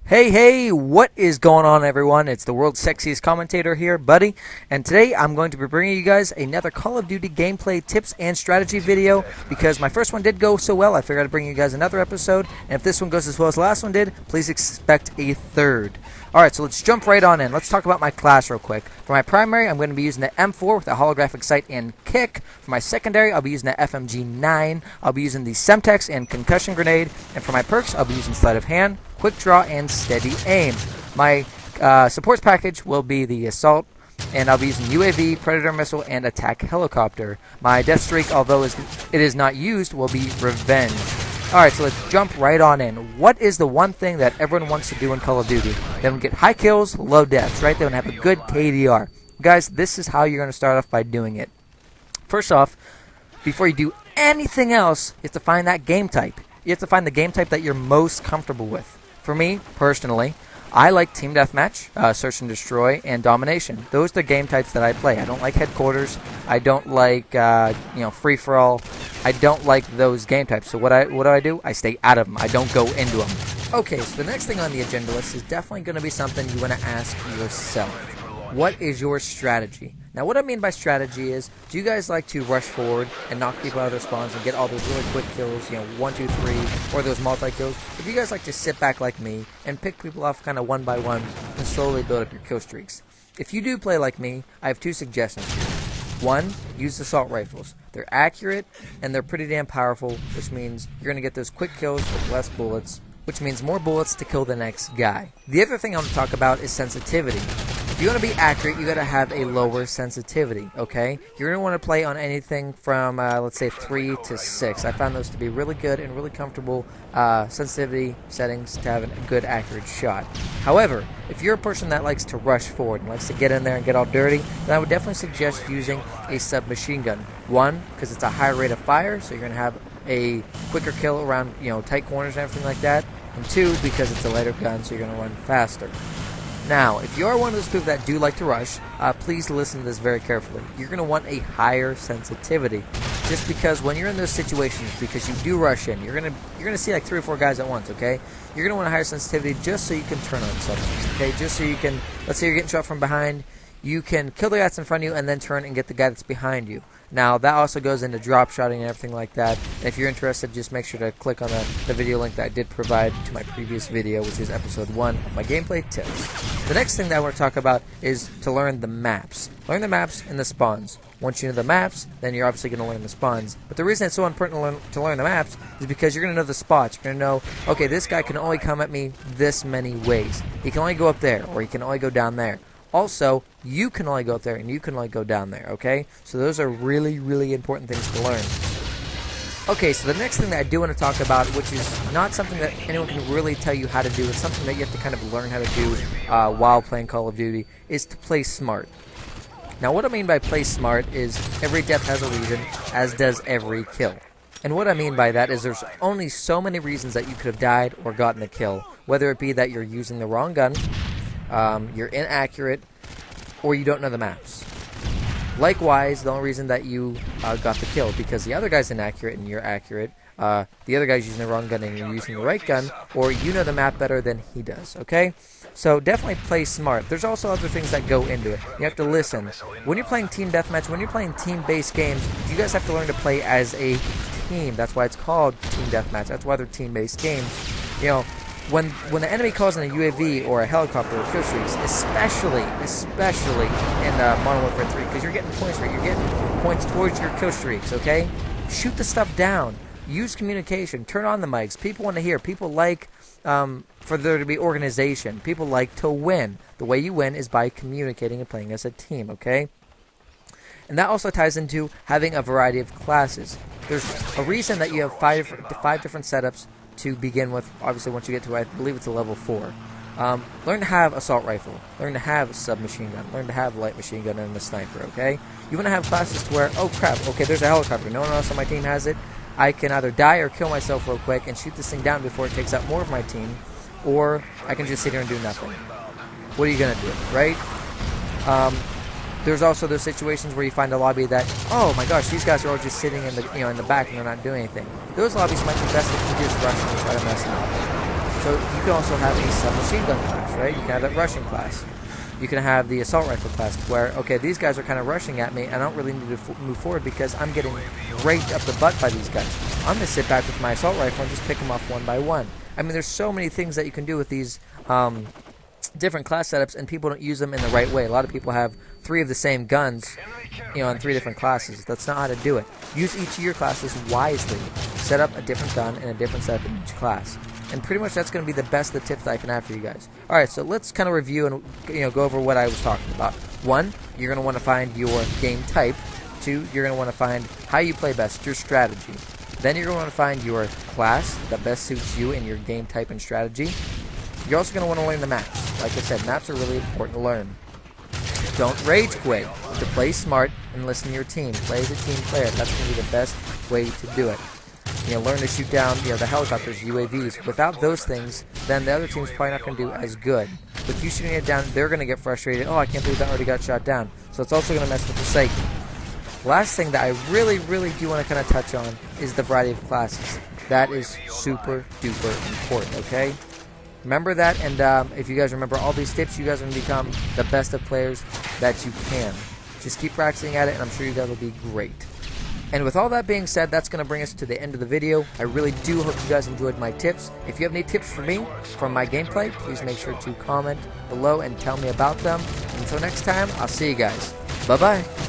Hey, what is going on, everyone? It's the world's sexiest commentator here, Buddy, and today I'm going to be bringing you guys another Call of Duty gameplay tips and strategy video because my first one did go so well, I figured I'd bring you guys another episode, and if this one goes as well as the last one did, please expect a third. Alright, so let's jump right on in. Let's talk about my class real quick. For my primary, I'm going to be using the M4 with a holographic sight and kick. For my secondary, I'll be using the FMG9. I'll be using the Semtex and concussion grenade. And for my perks, I'll be using sleight of hand, quick draw, and steady aim. My supports package will be the assault, and I'll be using UAV, predator missile, and attack helicopter. My death streak, although it is not used, will be revenge. Alright, so let's jump right on in. What is the one thing that everyone wants to do in Call of Duty? They want to get high kills, low deaths, right? They want to have a good KDR. Guys, this is how you're going to start off by doing it. First off, before you do anything else, you have to find that game type. You have to find the game type that you're most comfortable with. For me, personally, I like Team Deathmatch, Search and Destroy, and Domination. Those are the game types that I play. I don't like Headquarters. I don't like, Free-for-all. I don't like those game types. So what do I do? I stay out of them. I don't go into them. Okay, so the next thing on the agenda list is definitely going to be something you want to ask yourself. What is your strategy? Now, what I mean by strategy is, do you guys like to rush forward and knock people out of their spawns and get all those really quick kills, 1, 2, 3, or those multi-kills? If you guys like to sit back like me and pick people off kind of one by one and slowly build up your kill streaks. If you do play like me, I have two suggestions. One, use assault rifles. They're accurate and they're pretty damn powerful, which means you're going to get those quick kills with less bullets, which means more bullets to kill the next guy. The other thing I'm going to talk about is sensitivity. If you want to be accurate, you got to have a lower sensitivity, okay? You're going to want to play on anything from, let's say, 3 to 6. I found those to be really good and really comfortable sensitivity settings to have a good, accurate shot. However, if you're a person that likes to rush forward and likes to get in there and get all dirty, then I would definitely suggest using a submachine gun. One, because it's a higher rate of fire, so you're going to have a quicker kill around, tight corners and everything like that. And two, because it's a lighter gun, so you're going to run faster. Now, if you are one of those people that do like to rush, please listen to this very carefully. You're going to want a higher sensitivity, just because when you're in those situations, because you do rush in, you're going to see like 3 or 4 guys at once, okay? You're going to want a higher sensitivity just so you can turn on someone, okay? Just so you can, let's say you're getting shot from behind, you can kill the guy that's in front of you and then turn and get the guy that's behind you. Now, that also goes into drop shotting and everything like that. And if you're interested, just make sure to click on the video link that I did provide to my previous video, which is episode 1 of my gameplay tips. The next thing that I want to talk about is to learn the maps. Learn the maps and the spawns. Once you know the maps, then you're obviously going to learn the spawns. But the reason it's so important to learn the maps is because you're going to know the spots. You're going to know, okay, this guy can only come at me this many ways. He can only go up there, or he can only go down there. Also, you can only go up there and you can only go down there, okay? So those are really, really important things to learn. Okay, so the next thing that I do want to talk about, which is not something that anyone can really tell you how to do, it's something that you have to kind of learn how to do while playing Call of Duty, is to play smart. Now, what I mean by play smart is every death has a reason, as does every kill. And what I mean by that is there's only so many reasons that you could have died or gotten the kill, whether it be that you're using the wrong gun, you're inaccurate, or you don't know the maps. Likewise, the only reason that you got the kill because the other guy's inaccurate and you're accurate, the other guy's using the wrong gun and you're using the right gun, or you know the map better than he does, okay? So definitely play smart. There's also other things that go into it. You have to listen. When you're playing team deathmatch, when you're playing team-based games, you guys have to learn to play as a team. That's why it's called team deathmatch. That's why they're team-based games. When the enemy calls in a UAV or a helicopter or kill streaks, especially in Modern Warfare 3, because you're getting points for it, you're getting points towards your kill streaks, okay? Shoot the stuff down. Use communication. Turn on the mics. People want to hear. People like for there to be organization. People like to win. The way you win is by communicating and playing as a team, okay? And that also ties into having a variety of classes. There's a reason that you have five different setups to begin with. Obviously, once you get to, I believe it's a level 4. Learn to have assault rifle. Learn to have submachine gun. Learn to have light machine gun and a sniper, okay? You want to have classes to where, oh crap, okay, there's a helicopter. No one else on my team has it. I can either die or kill myself real quick and shoot this thing down before it takes out more of my team, or I can just sit here and do nothing. What are you going to do, right? There's also those situations where you find a lobby that, oh my gosh, these guys are all just sitting in the in the back and they're not doing anything. Those lobbies might be best if you just rush and try to mess them up. So you can also have a submachine gun class, right? You can have that rushing class. You can have the assault rifle class where, okay, these guys are kind of rushing at me and I don't really need to move forward because I'm getting raked up the butt by these guys. I'm going to sit back with my assault rifle and just pick them off one by one. I mean, there's so many things that you can do with these different class setups, and people don't use them in the right way. A lot of people have 3 of the same guns, in 3 different classes. That's not how to do it. Use each of your classes wisely. Set up a different gun and a different setup in each class. And pretty much that's going to be the best of the tips that I can have for you guys. Alright, so let's kind of review and go over what I was talking about. 1, you're going to want to find your game type. 2, you're going to want to find how you play best, your strategy. Then you're going to want to find your class that best suits you and your game type and strategy. You're also going to want to learn the maps. Like I said, maps are really important to learn. Don't rage quit. To play smart and listen to your team. Play as a team player. That's going to be the best way to do it. Learn to shoot down, the helicopters, UAVs. Without those things, then the other team's probably not going to do as good. With you shooting it down, they're going to get frustrated. Oh, I can't believe that already got shot down. So it's also going to mess with the psyche. Last thing that I really, really do want to kind of touch on is the variety of classes. That is super duper important, okay? Remember that, and if you guys remember all these tips, you guys are going to become the best of players that you can. Just keep practicing at it, and I'm sure you guys will be great. And with all that being said, that's going to bring us to the end of the video. I really do hope you guys enjoyed my tips. If you have any tips for me from my gameplay, please make sure to comment below and tell me about them. Until next time, I'll see you guys. Bye-bye.